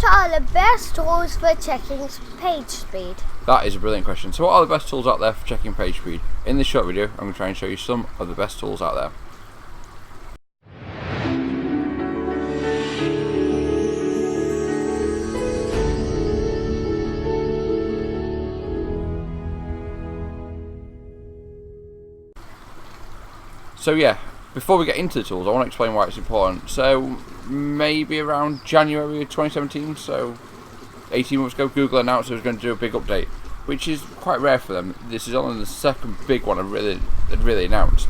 What are the best tools for checking page speed? That is a brilliant question. So what are the best tools out there for checking page speed? In this short video, I'm going to try and show you some of the best tools out there. So yeah, before we get into the tools, I want to explain why it's important. So maybe around January of 2017, so 18 months ago, Google announced it was going to do a big update, which is quite rare for them. This is only the second big one they'd really announced.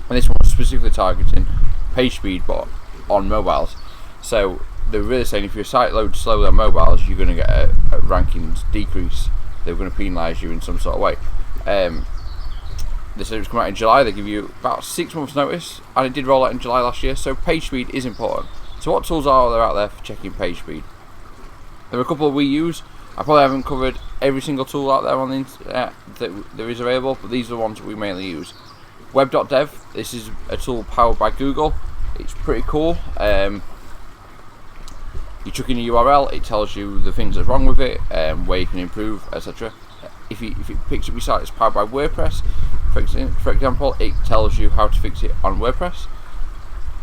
And this one was specifically targeting page speed, but on mobiles. So they're really saying if your site loads slowly on mobiles, you're going to get a rankings decrease. They're going to penalise you in some sort of way. They said it was coming out in July. They give you about 6 months notice, and it did roll out in July last year. So page speed is important. So what tools are there out there for checking page speed? There are a couple we use. I probably haven't covered every single tool out there on the internet that there is available, but these are the ones that we mainly use. Web.dev. This is a tool powered by Google. It's pretty cool. You chuck in a URL, it tells you the things that's wrong with it, where you can improve, etc. If it picks up your site, it's powered by WordPress. For example, it tells you how to fix it on WordPress.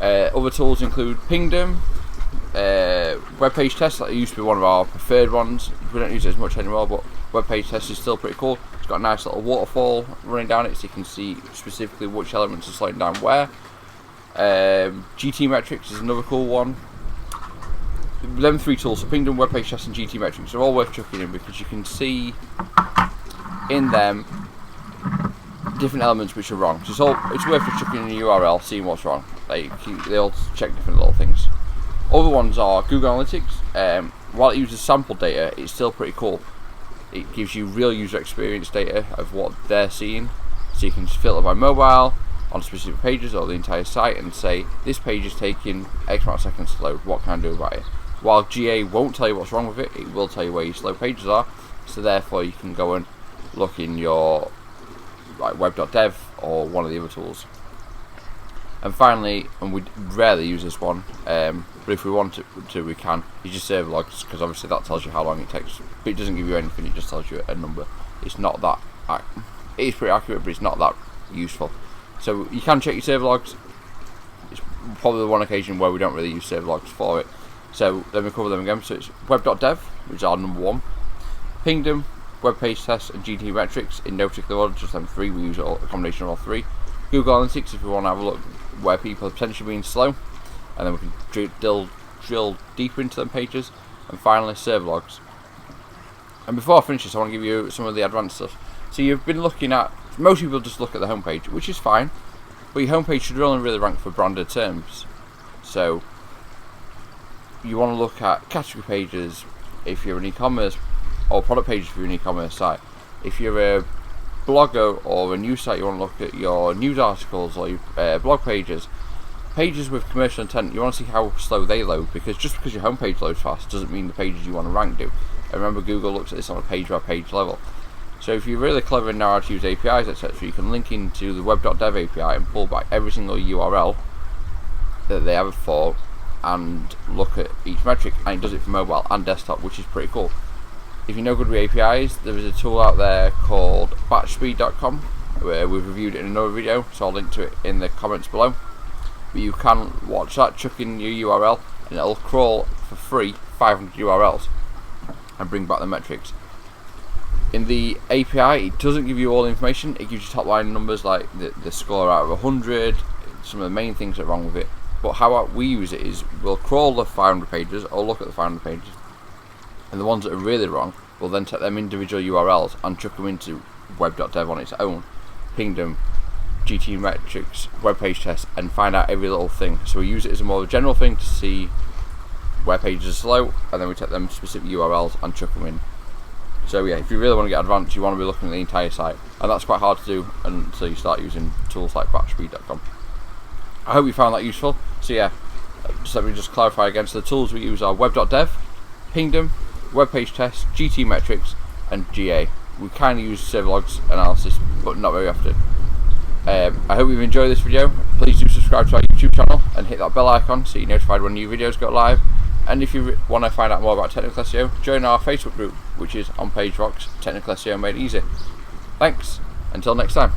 Other tools include Pingdom, web page test. That used to be one of our preferred ones. We don't use it as much anymore, but web page test is still pretty cool. It's got a nice little waterfall running down it, so you can see specifically which elements are slowing down where. GT metrics is another cool one. Them three tools, so Pingdom, web page test, and GT metrics, are all worth chucking in because you can see in them different elements which are wrong. So it's worth just chucking in a URL, seeing what's wrong. They all check different little things. Other ones are Google Analytics. While it uses sample data, it's still pretty cool. It gives you real user experience data of what they're seeing, so you can just filter by mobile on specific pages or the entire site and say this page is taking X amount of seconds to load, what can I do about it? While GA won't tell you what's wrong with it, it will tell you where your slow pages are, so therefore you can go and look in your web.dev or one of the other tools. And finally, and we rarely use this one, but if we want to we can, you just server logs, because obviously that tells you how long it takes, but it doesn't give you anything, it just tells you a number. It's not that, it is pretty accurate, but it's not that useful. So you can check your server logs. It's probably the one occasion where we don't really use server logs for it. So let me cover them again. So it's web.dev, which is our number one. Pingdom, web page test, and GT metrics in no particular order, just them three. We use a combination of all three. Google Analytics if we want to have a look where people are potentially being slow, and then we can drill deeper into them pages. And finally, server logs. And before I finish this, I want to give you some of the advanced stuff. So you've been looking at, most people just look at the homepage, which is fine, but your homepage should only really rank for branded terms. So you want to look at category pages if you're an e-commerce, or product pages if you're an e-commerce site. If you're a blogger or a news site, you want to look at your news articles or your blog pages. Pages with commercial intent, you want to see how slow they load, because just because your homepage loads fast doesn't mean the pages you want to rank do. And remember, Google looks at this on a page by page level. So if you're really clever and know how to use APIs, etc., you can link into the web.dev API and pull back every single URL that they have for and look at each metric, and it does it for mobile and desktop, which is pretty cool. If you're no good with APIs, there is a tool out there called batchspeed.com where we've reviewed it in another video, so I'll link to it in the comments below. But you can watch that, chuck in your URL, and it'll crawl for free 500 URLs and bring back the metrics. In the API, it doesn't give you all the information. It gives you top line numbers like the score out of 100, some of the main things that are wrong with it. But how we use it is we'll crawl the 500 pages or look at the 500 pages, and the ones that are really wrong, we'll then take them individual URLs and chuck them into web.dev on its own, Pingdom, GT metrics, web page test, and find out every little thing. So we use it as a more general thing to see where pages are slow, and then we take them specific URLs and chuck them in. So yeah, if you really want to get advanced, you want to be looking at the entire site, and that's quite hard to do until you start using tools like batchspeed.com. I hope you found that useful. So yeah, let me just clarify again. So the tools we use are web.dev, Pingdom, web page test, GT metrics, and GA. We kind of use server logs analysis, but not very often. I hope you've enjoyed this video. Please do subscribe to our YouTube channel and hit that bell icon so you're notified when new videos go live. And if you want to find out more about technical SEO, join our Facebook group, which is Onpage.rocks Technical SEO Made Easy. Thanks. Until next time.